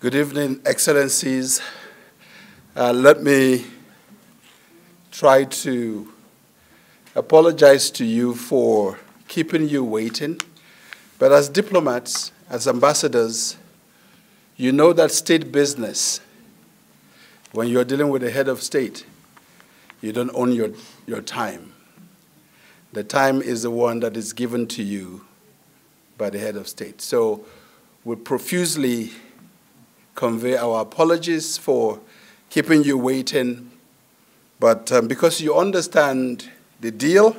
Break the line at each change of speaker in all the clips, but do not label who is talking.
Good evening, Excellencies. Let me try to apologize to you for keeping you waiting. But as diplomats, as ambassadors, you know that state business, when you're dealing with the head of state, you don't own your time. The time is the one that is given to you by the head of state. So we profusely convey our apologies for keeping you waiting. But because you understand the deal,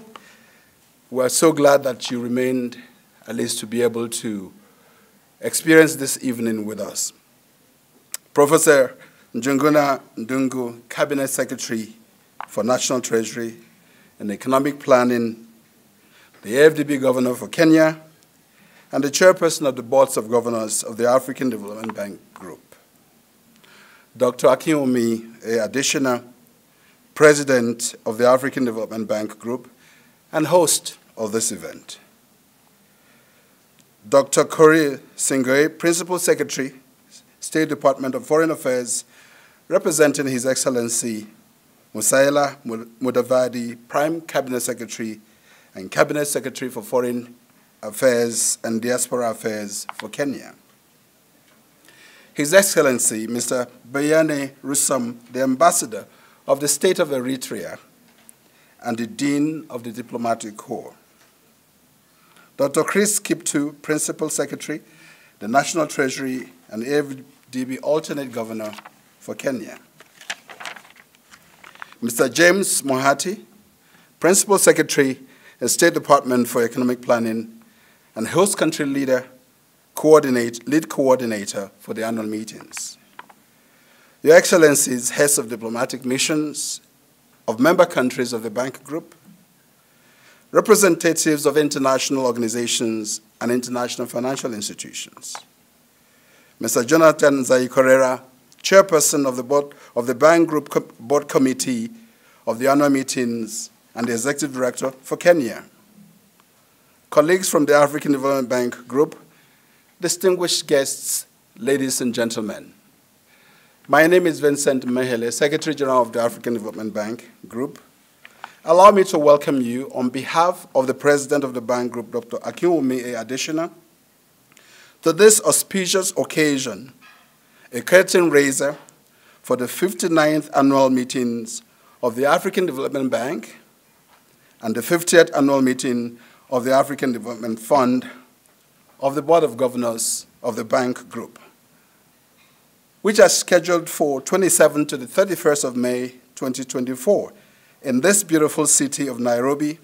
we're so glad that you remained at least to be able to experience this evening with us. Professor Njuguna Ndungu, Cabinet Secretary for National Treasury and Economic Planning, the AFDB Governor for Kenya, and the Chairperson of the Boards of Governors of the African Development Bank Group. Dr. Akinwumi Adesina, President of the African Development Bank Group and host of this event. Dr. Kori Singoe, Principal Secretary, State Department of Foreign Affairs, representing His Excellency Musaila Mudavadi, Prime Cabinet Secretary and Cabinet Secretary for Foreign Affairs and Diaspora Affairs for Kenya. His Excellency, Mr. Bayane Rusam, the Ambassador of the State of Eritrea and the Dean of the Diplomatic Corps. Dr. Chris Kiptu, Principal Secretary, the National Treasury and AFDB Alternate Governor for Kenya. Mr. James Mohati, Principal Secretary, the State Department for Economic Planning and host country lead coordinator for the annual meetings. Your Excellencies, heads of diplomatic missions of member countries of the bank group, representatives of international organizations and international financial institutions. Mr. Jonathan Zaikorera, Chairperson of the Board of the Bank Group Board Committee of the annual meetings and the Executive Director for Kenya. Colleagues from the African Development Bank Group, distinguished guests, ladies and gentlemen. My name is Vincent Mehele, Secretary General of the African Development Bank Group. Allow me to welcome you on behalf of the President of the Bank Group, Dr. Akinwumi Adesina, to this auspicious occasion, a curtain raiser for the 59th annual meetings of the African Development Bank and the 50th annual meeting of the African Development Fund of the Board of Governors of the Bank Group, which are scheduled for 27th to the 31st of May 2024 in this beautiful city of Nairobi,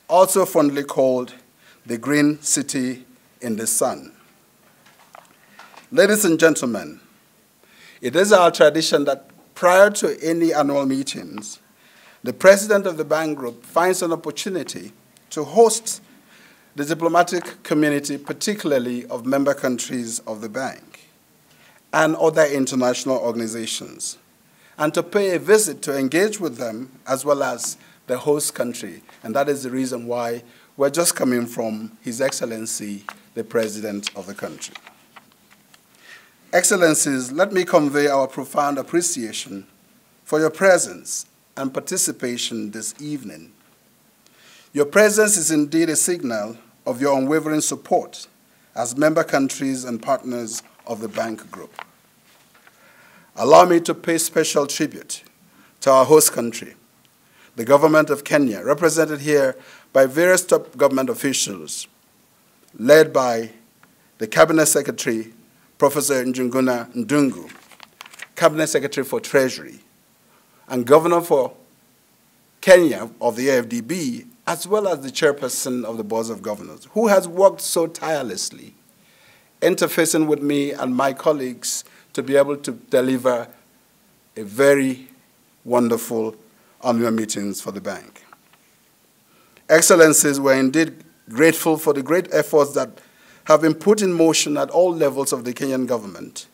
also fondly called the Green City in the Sun. Ladies and gentlemen, it is our tradition that prior to any annual meetings, the President of the Bank Group finds an opportunity to host the diplomatic community, particularly of member countries of the bank and other international organizations, and to pay a visit to engage with them as well as the host country. And that is the reason why we're just coming from His Excellency, the President of the country. Excellencies, let me convey our profound appreciation for your presence and participation this evening. Your presence is indeed a signal of your unwavering support as member countries and partners of the bank group. Allow me to pay special tribute to our host country, the government of Kenya, represented here by various top government officials, led by the Cabinet Secretary, Professor Njuguna Ndungu, Cabinet Secretary for Treasury, and Governor for Kenya of the AFDB, as well as the Chairperson of the Boards of Governors, who has worked so tirelessly, interfacing with me and my colleagues to be able to deliver a very wonderful annual meetings for the bank. Excellencies, we're indeed grateful for the great efforts that have been put in motion at all levels of the Kenyan government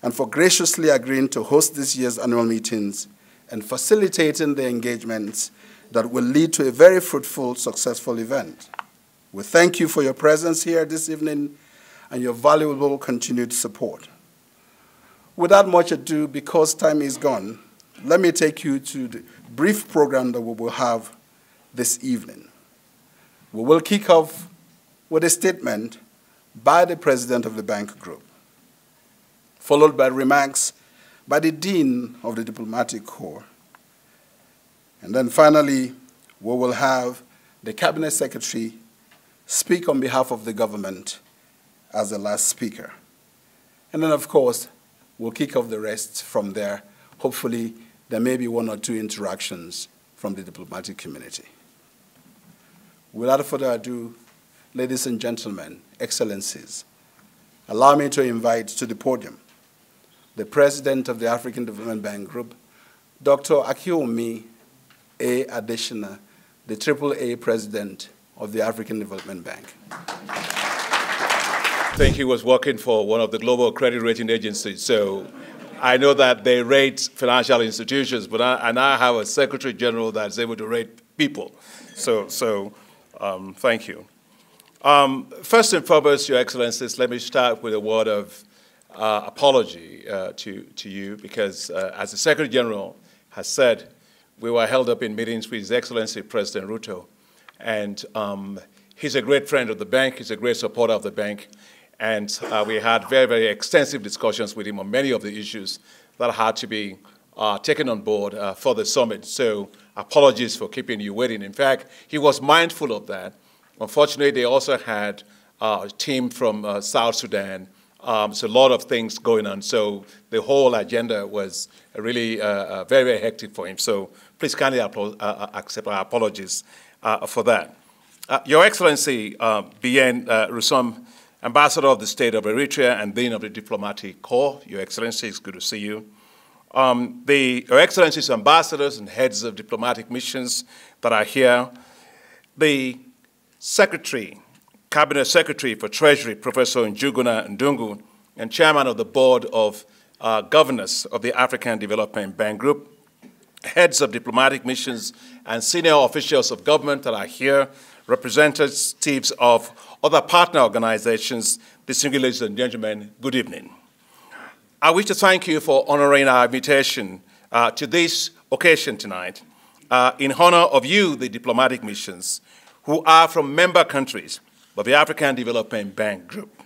and for graciously agreeing to host this year's annual meetings and facilitating the engagements that will lead to a very fruitful, successful event. We thank you for your presence here this evening and your valuable continued support. without much ado, because time is gone, let me take you to the brief program that we will have this evening. We will kick off with a statement by the president of the bank group, followed by remarks by the dean of the diplomatic corps. And then finally, we will have the cabinet secretary speak on behalf of the government as the last speaker. And then, of course, we'll kick off the rest from there. Hopefully, there may be one or two interactions from the diplomatic community. Without further ado, ladies and gentlemen, excellencies, allow me to invite to the podium the president of the African Development Bank Group, Dr. Akiwumi A. Adesina, the AAA president of the African Development Bank.
I think he was working for one of the global credit rating agencies, so I know that they rate financial institutions, but I now have a secretary general that's able to rate people. So thank you. First and foremost, Your Excellencies, let me start with a word of apology to you, because as the Secretary General has said, we were held up in meetings with His Excellency President Ruto, and he's a great friend of the bank, he's a great supporter of the bank, and we had very, very extensive discussions with him on many of the issues that had to be taken on board for the summit. So apologies for keeping you waiting. In fact, he was mindful of that. Unfortunately, they also had a team from South Sudan, so a lot of things going on. So the whole agenda was really very, very hectic for him. So please kindly accept our apologies for that. Your Excellency, Bien Russom, Ambassador of the State of Eritrea and Dean of the Diplomatic Corps, Your Excellency, it's good to see you. Your Excellencies, ambassadors and heads of diplomatic missions that are here, the Secretary, Cabinet Secretary for Treasury, Professor Njuguna Ndungu, and Chairman of the Board of Governors of the African Development Bank Group, heads of diplomatic missions and senior officials of government that are here, representatives of other partner organizations, distinguished ladies and gentlemen, good evening. I wish to thank you for honoring our invitation to this occasion tonight in honor of you, the diplomatic missions, who are from member countries of the African Development Bank Group.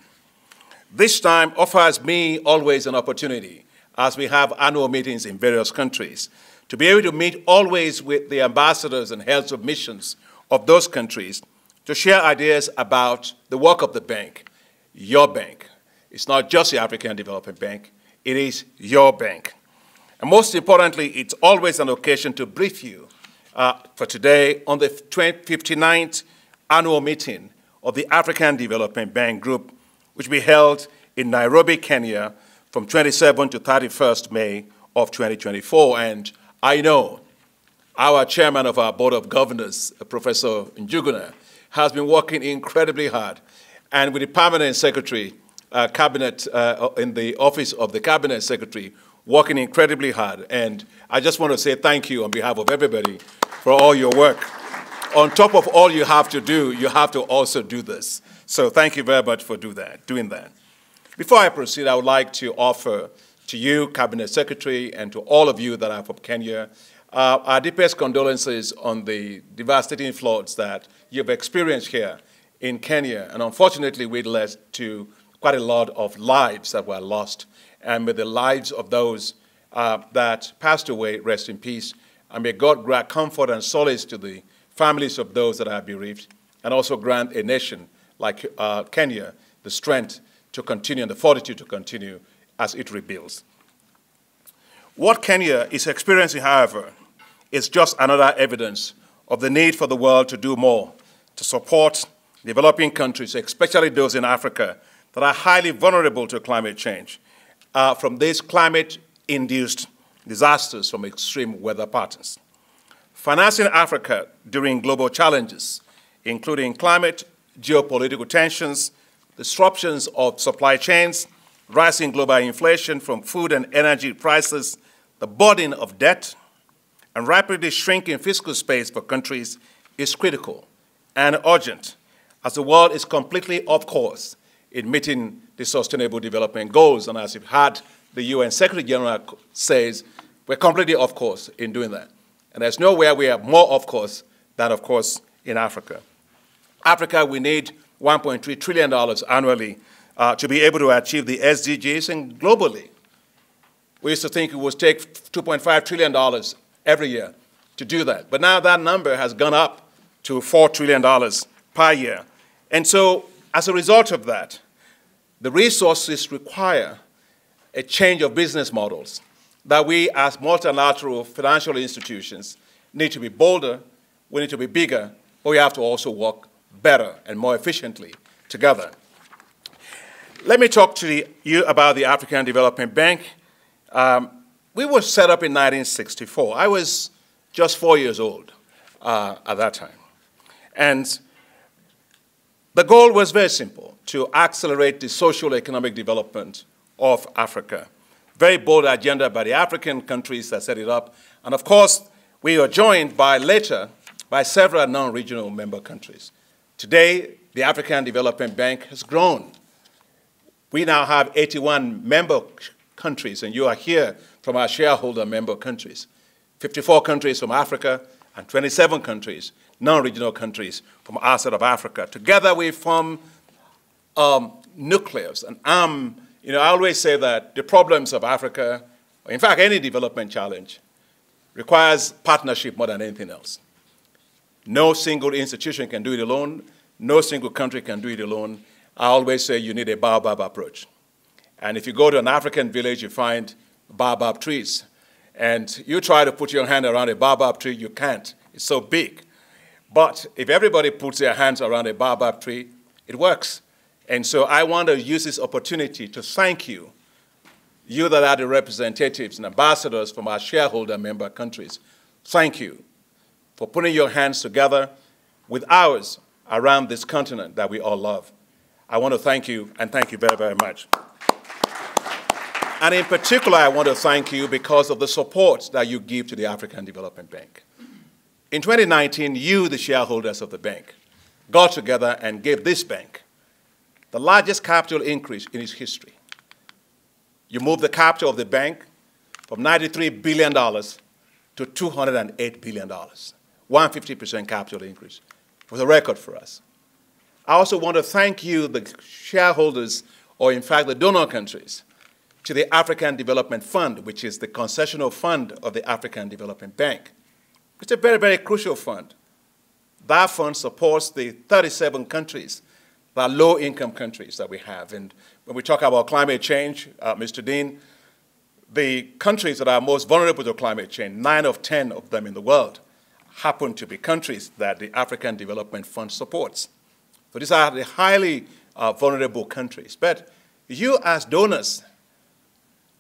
This time offers me always an opportunity, as we have annual meetings in various countries, to be able to meet always with the ambassadors and heads of missions of those countries to share ideas about the work of the bank, your bank. It's not just the African Development Bank, it is your bank. And most importantly, it's always an occasion to brief you for today on the 59th annual meeting of the African Development Bank Group, which we held in Nairobi, Kenya, from 27 to 31st May of 2024. And I know our chairman of our Board of Governors, Professor Njuguna, has been working incredibly hard. And with the permanent secretary, cabinet, in the office of the cabinet secretary, working incredibly hard. And I just want to say thank you on behalf of everybody for all your work. On top of all you have to do, you have to also do this. So thank you very much for doing that. Before I proceed, I would like to offer to you, Cabinet Secretary, and to all of you that are from Kenya, our deepest condolences on the devastating floods that you've experienced here in Kenya. And unfortunately, it led to quite a lot of lives that were lost. And may the lives of those that passed away rest in peace. And may God grant comfort and solace to the families of those that are bereaved, and also grant a nation like Kenya the strength to continue and the fortitude to continue as it rebuilds. What Kenya is experiencing, however, is just another evidence of the need for the world to do more to support developing countries, especially those in Africa, that are highly vulnerable to climate change, from these climate-induced disasters from extreme weather patterns. Financing Africa during global challenges, including climate, geopolitical tensions, disruptions of supply chains, rising global inflation from food and energy prices, the burden of debt, and rapidly shrinking fiscal space for countries is critical and urgent, as the world is completely off course in meeting the Sustainable Development Goals. And as you've heard the UN Secretary General says, we're completely off course in doing that. And there's nowhere we are more off course than, of course, in Africa. Africa, we need $1.3 trillion annually to be able to achieve the SDGs, and globally, we used to think it would take $2.5 trillion every year to do that. But now that number has gone up to $4 trillion per year. And so, as a result of that, the resources require a change of business models that we, as multilateral financial institutions, need to be bolder, we need to be bigger, but we have to also work better and more efficiently together. Let me talk to you about the African Development Bank. We were set up in 1964. I was just 4 years old at that time. And the goal was very simple, to accelerate the social economic development of Africa. Very bold agenda by the African countries that set it up. And of course, we were joined later by several non-regional member countries. Today, the African Development Bank has grown. We now have 81 member countries, and you are here from our shareholder member countries. 54 countries from Africa and 27 countries, non-regional countries from outside of Africa. Together we form nucleus, an arm. You know, I always say that the problems of Africa, or in fact any development challenge, requires partnership more than anything else. No single institution can do it alone. No single country can do it alone. I always say you need a baobab approach. And if you go to an African village, you find baobab trees. And you try to put your hand around a baobab tree, you can't. It's so big. But if everybody puts their hands around a baobab tree, it works. And so I want to use this opportunity to thank you, you that are the representatives and ambassadors from our shareholder member countries. Thank you for putting your hands together with ours around this continent that we all love. I want to thank you, and thank you very, very much. And in particular, I want to thank you because of the support that you give to the African Development Bank. In 2019, you, the shareholders of the bank, got together and gave this bank the largest capital increase in its history. You moved the capital of the bank from $93 billion to $208 billion, 150% capital increase. It was a record for us. I also want to thank you, the shareholders, or in fact the donor countries, to the African Development Fund, which is the concessional fund of the African Development Bank. It's a very, very crucial fund. That fund supports the 37 countries, the low-income countries that we have. And when we talk about climate change, Mr. Dean, the countries that are most vulnerable to climate change, 9 of 10 of them in the world, happen to be countries that the African Development Fund supports. So these are the highly vulnerable countries. But you as donors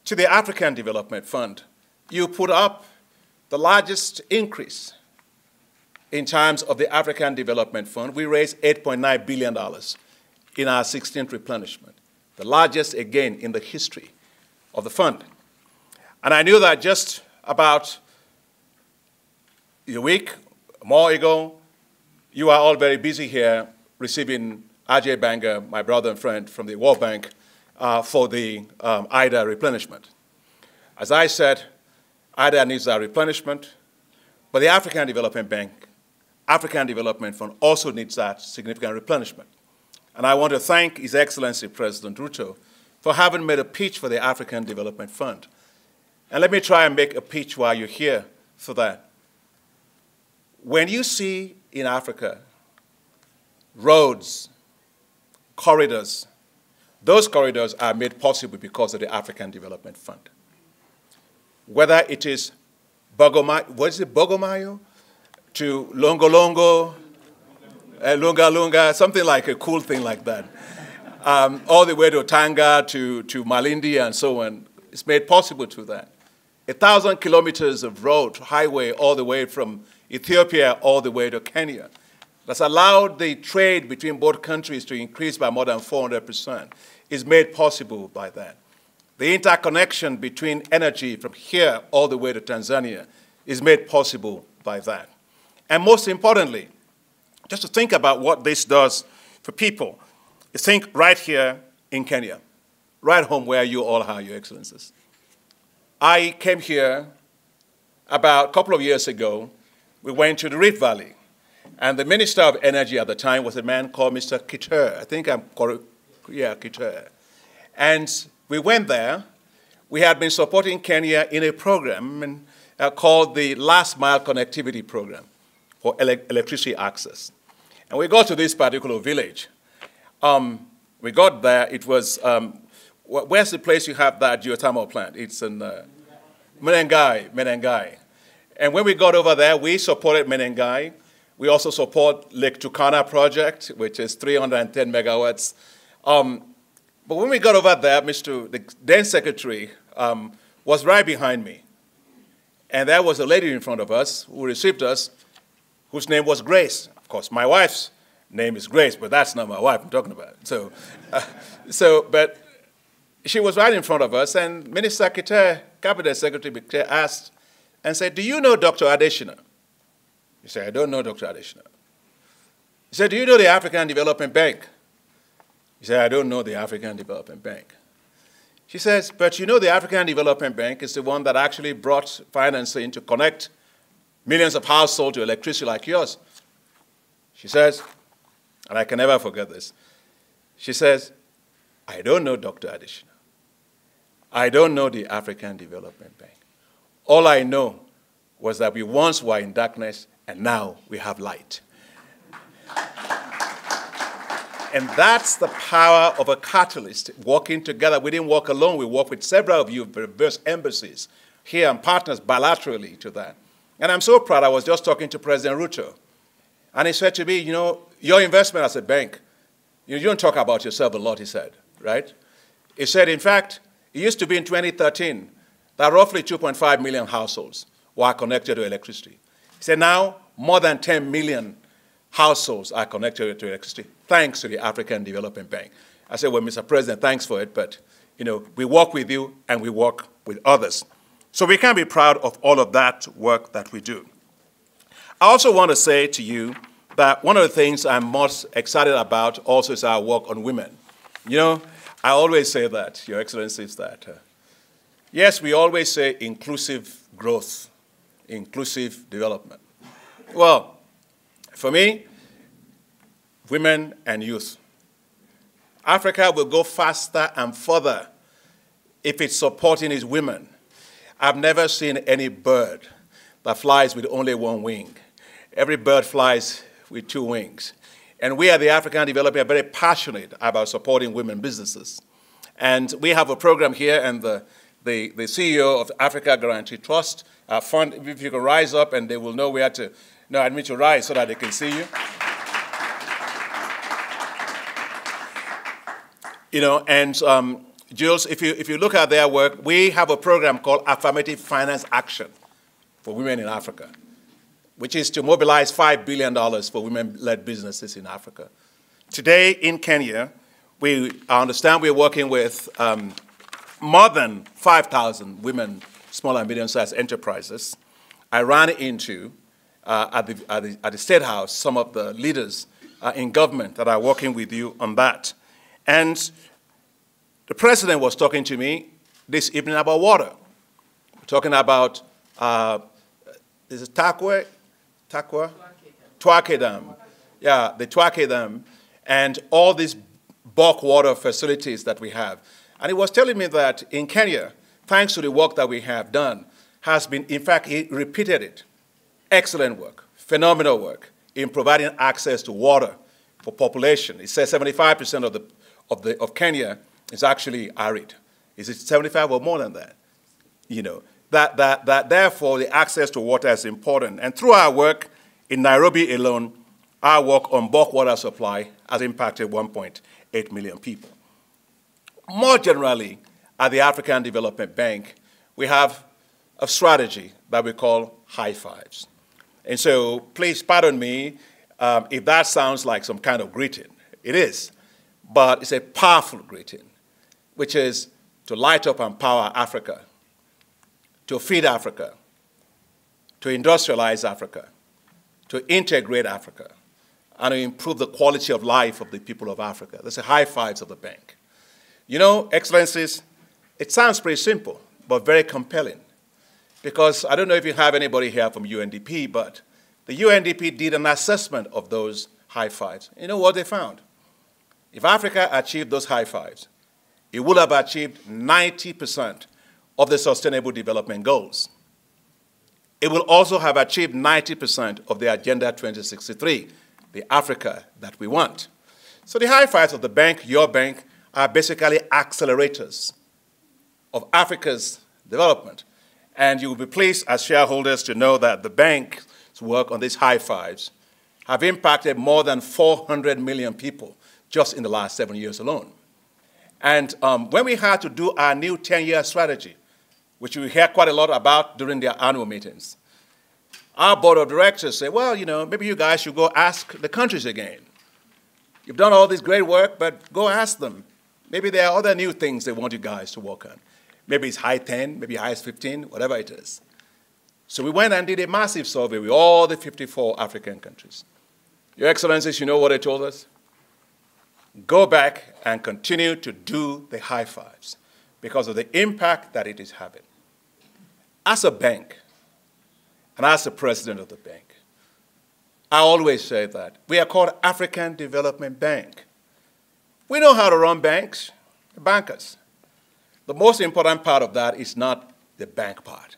to the African Development Fund, you put up the largest increase in terms of the African Development Fund. We raised $8.9 billion in our 16th replenishment, the largest, again, in the history of the fund. And I knew that just about a week more ago, you are all very busy here receiving Ajay Banga, my brother and friend from the World Bank, for the IDA replenishment. As I said, IDA needs our replenishment, but the African Development Bank, African Development Fund also needs that significant replenishment. And I want to thank His Excellency President Ruto for having made a pitch for the African Development Fund. And let me try and make a pitch while you're here for that. When you see in Africa roads, corridors, those corridors are made possible because of the African Development Fund. Whether it is Bogomayo to Longolongo, Lunga Lunga, something like a cool thing like that, all the way to Tanga, to Malindi and so on, it's made possible through that. 1,000 kilometers of road, highway, all the way from Ethiopia all the way to Kenya. That's allowed the trade between both countries to increase by more than 400%. Is made possible by that. The interconnection between energy from here all the way to Tanzania is made possible by that. And most importantly, just to think about what this does for people, you think right here in Kenya, right home where you all are, Your Excellencies. I came here about a couple of years ago. We went to the Rift Valley. And the Minister of Energy at the time was a man called Mr. Kitur. I think I'm correct. Yeah, Kitur. And we went there. We had been supporting Kenya in a program called the Last Mile Connectivity Program for electricity access. And we got to this particular village. We got there. It was, where's the place you have that geothermal plant? It's in Menengai. And when we got over there, we supported Menengai. We also support Lake Turkana project, which is 310 megawatts. But when we got over there, the then secretary was right behind me. And there was a lady in front of us who received us, whose name was Grace. Of course, my wife's name is Grace, but that's not my wife I'm talking about. But she was right in front of us, and Minister Kitur, Cabinet Secretary Kitur, asked and said, "Do you know Dr. Adeshina?" He said, "I don't know Dr. Adeshina." He said, "Do you know the African Development Bank?" He said, "I don't know the African Development Bank." She says, "But you know the African Development Bank is the one that actually brought financing to connect millions of households to electricity like yours." She says, and I can never forget this, she says, "I don't know Dr. Adeshina. I don't know the African Development Bank. All I know was that we once were in darkness and now we have light." And that's the power of a catalyst, working together. We didn't work alone. We worked with several of you, various embassies here and partners bilaterally to that. And I'm so proud. I was just talking to President Ruto. And he said to me, "You know, your investment as a bank, you don't talk about yourself a lot," he said, right? He said, in fact, it used to be in 2013 that roughly 2.5 million households were connected to electricity. He said, now more than 10 million households are connected to electricity, thanks to the African Development Bank. I said, "Well, Mr. President, thanks for it, but we work with you and we work with others." So we can be proud of all of that work that we do. I also want to say to you that one of the things I'm most excited about also is our work on women. I always say that, Your Excellencies, that yes, we always say inclusive growth, inclusive development. Well, for me, women and youth, Africa will go faster and further if it's supporting its women. I've never seen any bird that flies with only one wing. Every bird flies with two wings. And we at the African Development are very passionate about supporting women businesses. And we have a program here, and the CEO of Africa Guarantee Trust Fund, if you can rise up and they will know where to, no, I need to rise so that they can see you. Jules, if you look at their work, we have a program called Affirmative Finance Action for Women in Africa, which is to mobilize $5 billion for women-led businesses in Africa. Today in Kenya, I understand we're working with more than 5,000 women, small and medium-sized enterprises. I ran into, at the State House, some of the leaders in government that are working with you on that. And the president was talking to me this evening about water. We're talking about, is it Takwa? Twake Dam. Yeah, the Twake Dam, and all these bulk water facilities that we have. And he was telling me that in Kenya, thanks to the work that we have done, has been, in fact, he repeated it. Excellent work, phenomenal work in providing access to water for population. He says 75% of Kenya is actually arid. Is it 75 or more than that? That therefore the access to water is important. And through our work in Nairobi alone, our work on bulk water supply has impacted 1.8 million people. More generally, at the African Development Bank, we have a strategy that we call high fives. And so please pardon me if that sounds like some kind of greeting. It is, but it's a powerful greeting, which is to light up and power Africa, to feed Africa, to industrialize Africa, to integrate Africa, and to improve the quality of life of the people of Africa. That's the high fives of the bank. Excellencies, it sounds pretty simple. but very compelling. Because I don't know if you have anybody here from UNDP, but the UNDP did an assessment of those high fives. You know what they found? If Africa achieved those high fives, it would have achieved 90% of the Sustainable Development Goals. It will also have achieved 90% of the Agenda 2063, the Africa that we want. So the high fives of the bank, your bank, are basically accelerators of Africa's development. And you will be pleased as shareholders to know that the bank's work on these high fives have impacted more than 400 million people just in the last 7 years alone. And when we had to do our new 10-year strategy, which we hear quite a lot about during their annual meetings, our board of directors said, well, you know, maybe you guys should go ask the countries again. You've done all this great work, but go ask them. Maybe there are other new things they want you guys to work on. Maybe it's high 10, maybe high 15, whatever it is. So we went and did a massive survey with all the 54 African countries. Your Excellencies, you know what they told us? Go back and continue to do the high fives because of the impact that it is having. As a bank, and as the president of the bank, I always say that we are called African Development Bank. We know how to run banks, bankers. The most important part of that is not the bank part.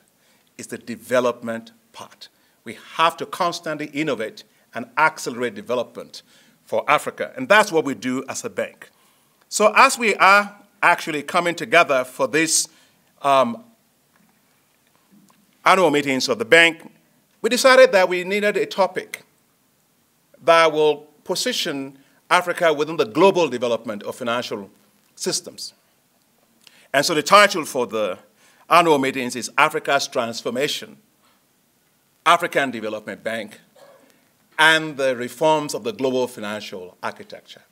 It's the development part. We have to constantly innovate and accelerate development for Africa, and that's what we do as a bank. So as we are actually coming together for this annual meetings of the bank, we decided that we needed a topic that will position Africa within the global development of financial systems. And so the title for the annual meetings is Africa's Transformation, African Development Bank, and the Reforms of the Global Financial Architecture.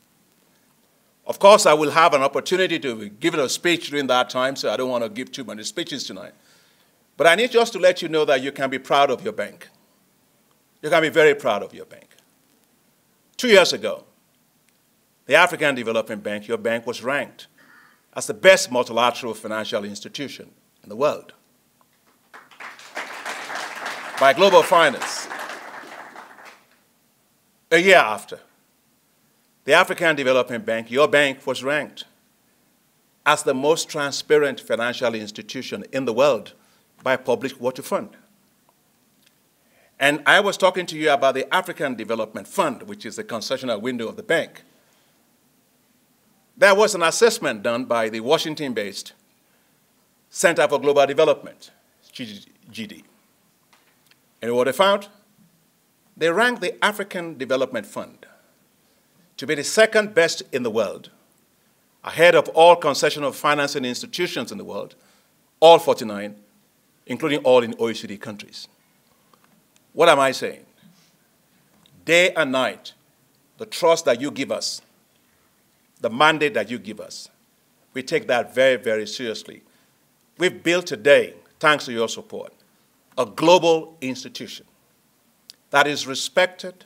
Of course, I will have an opportunity to give a speech during that time, so I don't want to give too many speeches tonight. But I need just to let you know that you can be proud of your bank. You can be very proud of your bank. 2 years ago, the African Development Bank, your bank, was ranked as the best multilateral financial institution in the world by Global Finance. A year after, the African Development Bank, your bank, was ranked as the most transparent financial institution in the world by Public Water Fund. And I was talking to you about the African Development Fund, which is the concessional window of the bank. There was an assessment done by the Washington-based Center for Global Development, GD. And what they found? They ranked the African Development Fund to be the second best in the world, ahead of all concessional financing institutions in the world, all 49, including all in OECD countries. What am I saying? Day and night, the trust that you give us, the mandate that you give us, we take that very, very seriously. We've built today, thanks to your support, a global institution that is respected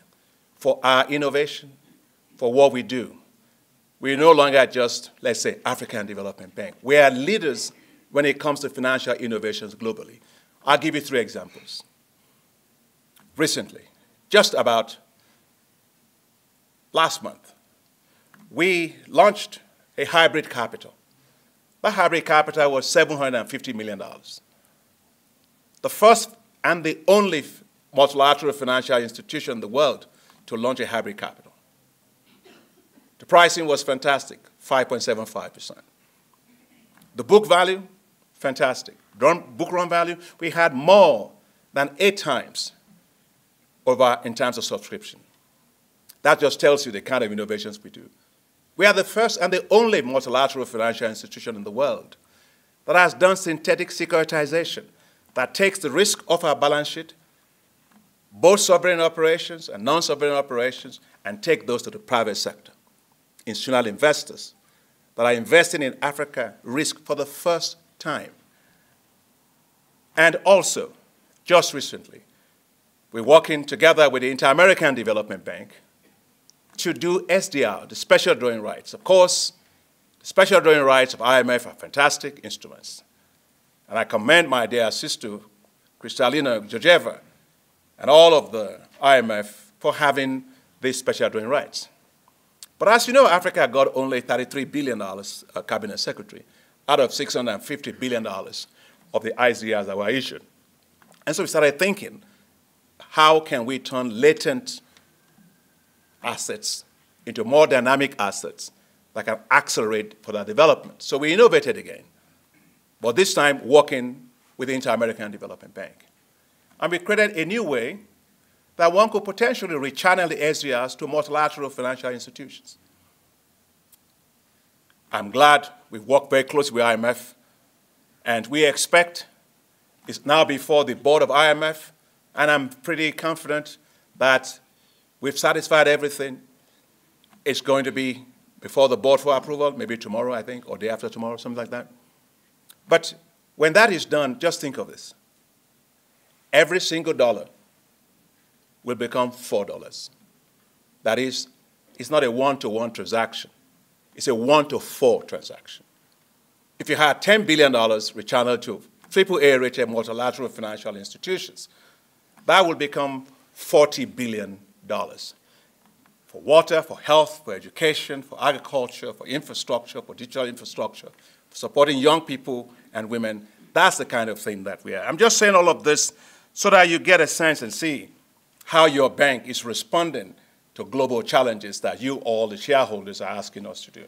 for our innovation, for what we do. We're no longer just, let's say, African Development Bank. We are leaders when it comes to financial innovations globally. I'll give you 3 examples. Recently, just about last month, we launched a hybrid capital. That hybrid capital was $750 million. The first and the only multilateral financial institution in the world to launch a hybrid capital. The pricing was fantastic, 5.75%. The book value, fantastic. Book run value, we had more than 8 times over in terms of subscription. That just tells you the kind of innovations we do. We are the first and the only multilateral financial institution in the world that has done synthetic securitization, that takes the risk off our balance sheet, both sovereign operations and non-sovereign operations, and take those to the private sector. Institutional investors that are investing in Africa risk for the first time. And also, just recently, we're working together with the Inter-American Development Bank to do SDR, the special drawing rights. Of course, the special drawing rights of IMF are fantastic instruments. And I commend my dear sister, Kristalina Georgieva, and all of the IMF for having these special drawing rights. But as you know, Africa got only $33 billion cabinet secretary out of $650 billion of the ICRs that were issued. And so we started thinking, how can we turn latent assets into more dynamic assets that can accelerate for that development? So we innovated again, but this time working with the Inter-American Development Bank. And we created a new way that one could potentially rechannel the SDRs to multilateral financial institutions. I'm glad we've worked very closely with IMF, and we expect it's now before the board of IMF, and I'm pretty confident that we've satisfied everything. It's going to be before the board for approval, maybe tomorrow, I think, or day after tomorrow, something like that. But when that is done, just think of this. Every single dollar will become $4. That is, it's not a one-to-one transaction. It's a one-to-4 transaction. If you had $10 billion rechanneled to AAA-rated multilateral financial institutions, that will become $40 billion for water, for health, for education, for agriculture, for infrastructure, for digital infrastructure, for supporting young people and women. That's the kind of thing that we are. I'm just saying all of this so that you get a sense and see how your bank is responding to global challenges that you all, the shareholders, are asking us to do.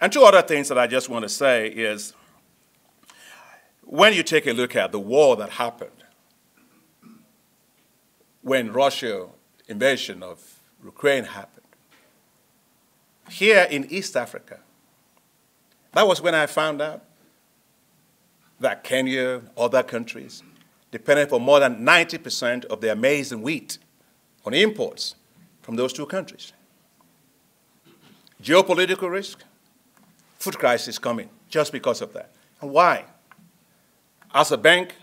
And two other things that I just want to say is, when you take a look at the war that happened when Russia invasion of Ukraine happened, here in East Africa, that was when I found out that Kenya, other countries, depended for more than 90% of their maize and wheat on imports from those two countries. Geopolitical risk, food crisis coming just because of that. And why? As a bank,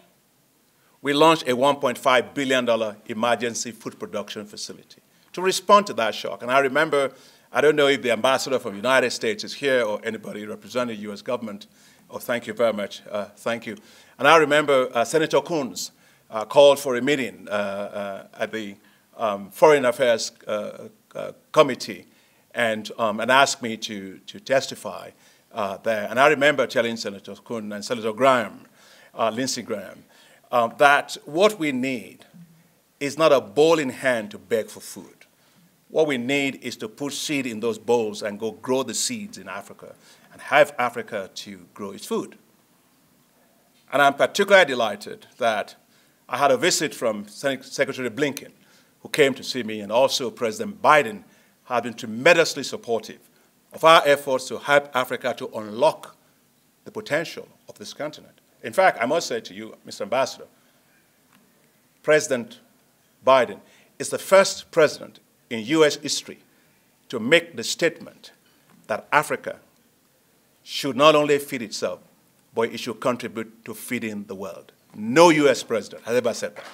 we launched a $1.5 billion emergency food production facility to respond to that shock. And I remember, I don't know if the ambassador from the United States is here or anybody representing the US government. Oh, thank you very much. Thank you. And I remember Senator Coons called for a meeting at the Foreign Affairs Committee and asked me to testify there. And I remember telling Senator Coons and Senator Graham, Lindsey Graham, that what we need is not a bowl in hand to beg for food. What we need is to put seed in those bowls and go grow the seeds in Africa and have Africa to grow its food. And I'm particularly delighted that I had a visit from Secretary Blinken, who came to see me, and also President Biden have been tremendously supportive of our efforts to help Africa to unlock the potential of this continent. In fact, I must say to you, Mr. Ambassador, President Biden is the first president in US history to make the statement that Africa should not only feed itself, but it should contribute to feeding the world. No US president has ever said that.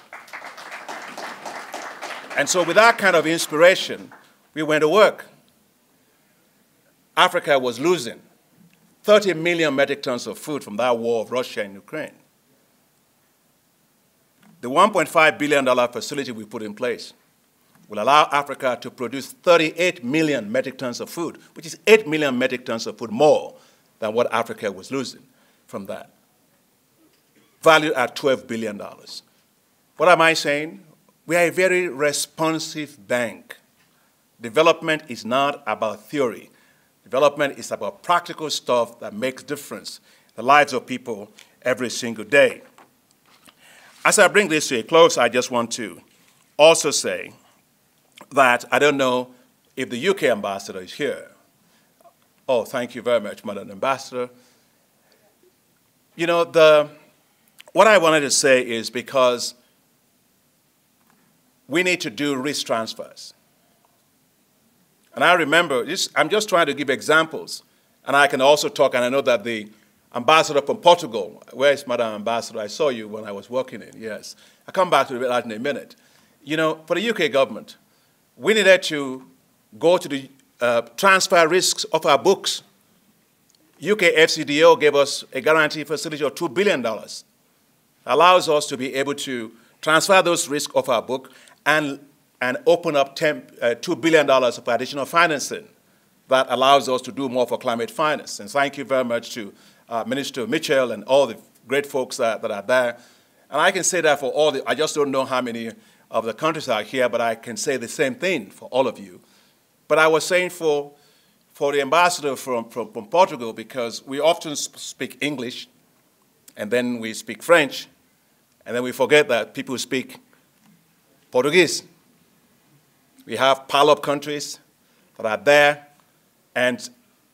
And so with that kind of inspiration, we went to work. Africa was losing 30 million metric tons of food from that war of Russia and Ukraine. The $1.5 billion facility we put in place will allow Africa to produce 38 million metric tons of food, which is 8 million metric tons of food more than what Africa was losing from that, valued at $12 billion. What am I saying? We are a very responsive bank. Development is not about theory. Development is about practical stuff that makes difference in the lives of people every single day. As I bring this to a close, I just want to also say that I don't know if the UK ambassador is here. Oh, thank you very much, Madam Ambassador. You know, what I wanted to say is because we need to do risk transfers. And I remember, I'm just trying to give examples, and I can also talk, and I know that the ambassador from Portugal, where is Madam Ambassador? I saw you when I was working in, yes. I'll come back to that in a minute. You know, for the UK government, we needed to go to the transfer risks of our books. UK FCDO gave us a guarantee facility of $2 billion. Allows us to be able to transfer those risks off our book and open up $2 billion of additional financing that allows us to do more for climate finance. And thank you very much to Minister Mitchell and all the great folks that are there. And I can say that for all I just don't know how many of the countries are here, but I can say the same thing for all of you. But I was saying for the ambassador from Portugal, because we often speak English, and then we speak French, and then we forget that people speak Portuguese. We have pile-up countries that are there, and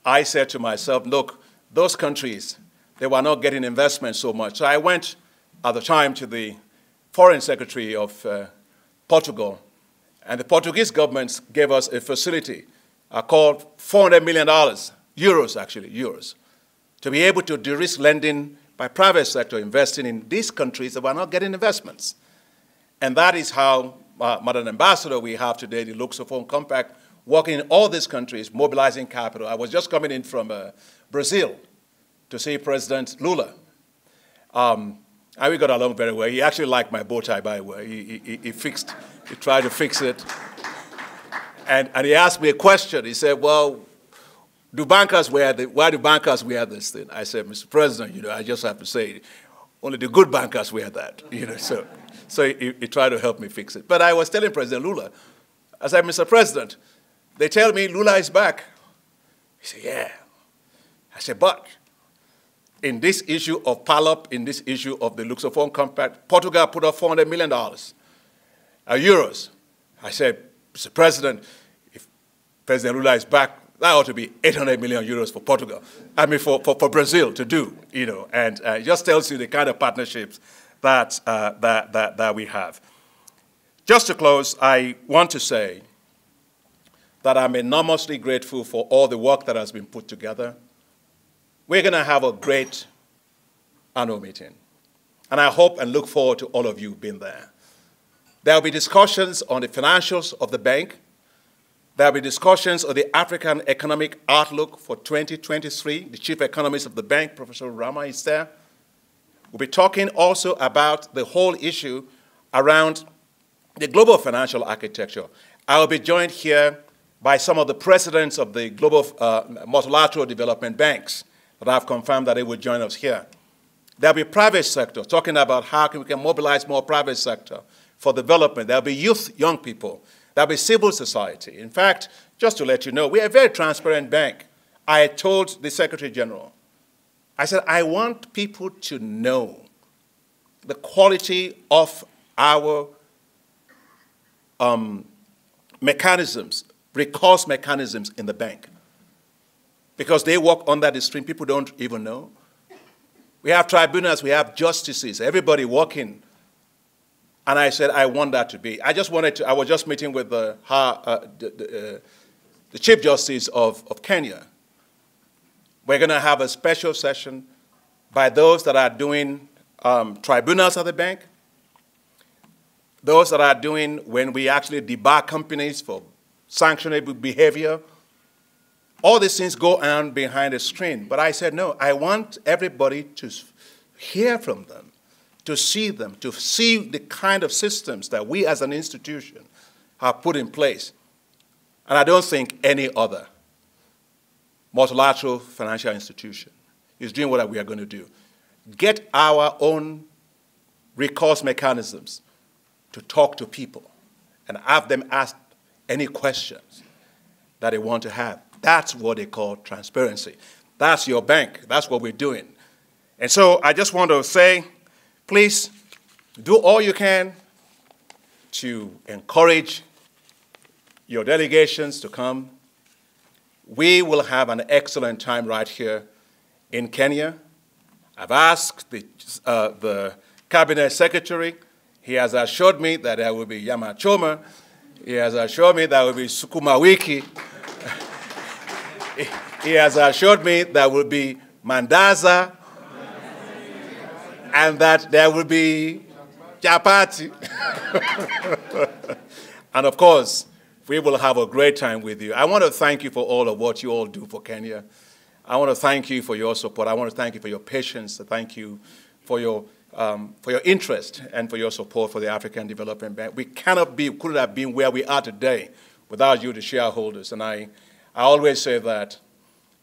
I said to myself, look, those countries, they were not getting investment so much. So I went at the time to the Foreign Secretary of Portugal, and the Portuguese government gave us a facility called $400 million, euros actually, euros, to be able to de-risk lending by private sector investing in these countries that were not getting investments. And that is how, Madam Ambassador, we have today the Lusophone Compact, working in all these countries, mobilizing capital. I was just coming in from Brazil to see President Lula. And we got along very well. He actually liked my bow tie, by the way. He tried to fix it. And he asked me a question. He said, well, why do bankers wear this thing? I said, Mr. President, I just have to say, only the good bankers wear that. So he tried to help me fix it. But I was telling President Lula, I said, Mr. President, they tell me Lula is back. He said, yeah. I said, but in this issue of PALOP, in this issue of the Lusophone Compact, Portugal put up $400 million, euros. I said, Mr. President, if President Lula is back, that ought to be 800 million euros for Portugal. I mean, for Brazil to do, and it just tells you the kind of partnerships that we have. Just to close, I want to say that I'm enormously grateful for all the work that has been put together. We're going to have a great annual meeting, and I hope and look forward to all of you being there. There will be discussions on the financials of the bank. There will be discussions on the African economic outlook for 2023. The chief economist of the bank, Professor Rama, is there. We'll be talking also about the whole issue around the global financial architecture. I will be joined here by some of the presidents of the global multilateral development banks that have confirmed that they will join us here. There will be private sector, talking about how we can mobilize more private sector for development. There will be youth, young people. There will be civil society. In fact, just to let you know, we are a very transparent bank. I told the Secretary General, I said, I want people to know the quality of our mechanisms, recourse mechanisms in the bank. Because they work under the stream, people don't even know. We have tribunals, we have justices, everybody working. And I said, I want that to be. I was just meeting with the Chief Justice of Kenya. We're going to have a special session by those that are doing tribunals at the bank, those that are doing when we actually debar companies for sanctionable behavior. All these things go on behind the screen. But I said, no, I want everybody to hear from them, to see the kind of systems that we as an institution have put in place. And I don't think any other multilateral financial institution is doing what we are going to do. Get our own recourse mechanisms to talk to people and have them ask any questions that they want to have. That's what they call transparency. That's your bank. That's what we're doing. And so I just want to say, please do all you can to encourage your delegations to come. We will have an excellent time right here in Kenya. I've asked the Cabinet Secretary. He has assured me that there will be Nyama Choma. He has assured me there will be Sukuma Wiki. He has assured me there will be Mandaza, and that there will be chapati. And of course, we will have a great time with you. I want to thank you for all of what you all do for Kenya. I want to thank you for your support. I want to thank you for your patience. Thank you for your interest and for your support for the African Development Bank. We couldn't have been where we are today without you, the shareholders. And I always say that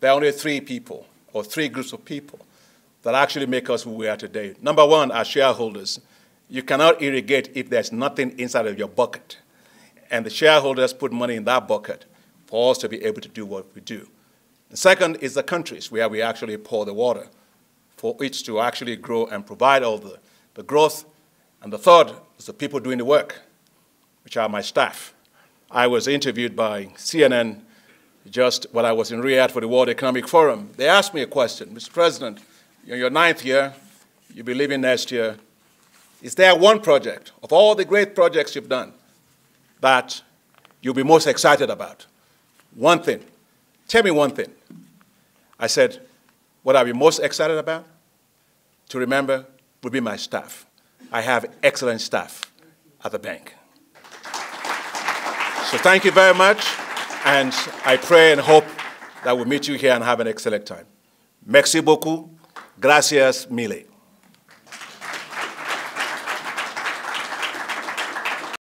there are only three people, or three groups of people, that actually make us who we are today. Number one, our shareholders. You cannot irrigate if there's nothing inside of your bucket. And the shareholders put money in that bucket for us to be able to do what we do. The second is the countries where we actually pour the water for it to actually grow and provide all the growth. And the third is the people doing the work, which are my staff. I was interviewed by CNN just when I was in Riyadh for the World Economic Forum. They asked me a question, Mr. President, you're in your 9th year, you'll be leaving next year. Is there one project of all the great projects you've done that you'll be most excited about? One thing. Tell me one thing. I said, what I'll be most excited about, to remember, would be my staff. I have excellent staff at the bank. So thank you very much, and I pray and hope that we'll meet you here and have an excellent time. Merci beaucoup. Gracias mille.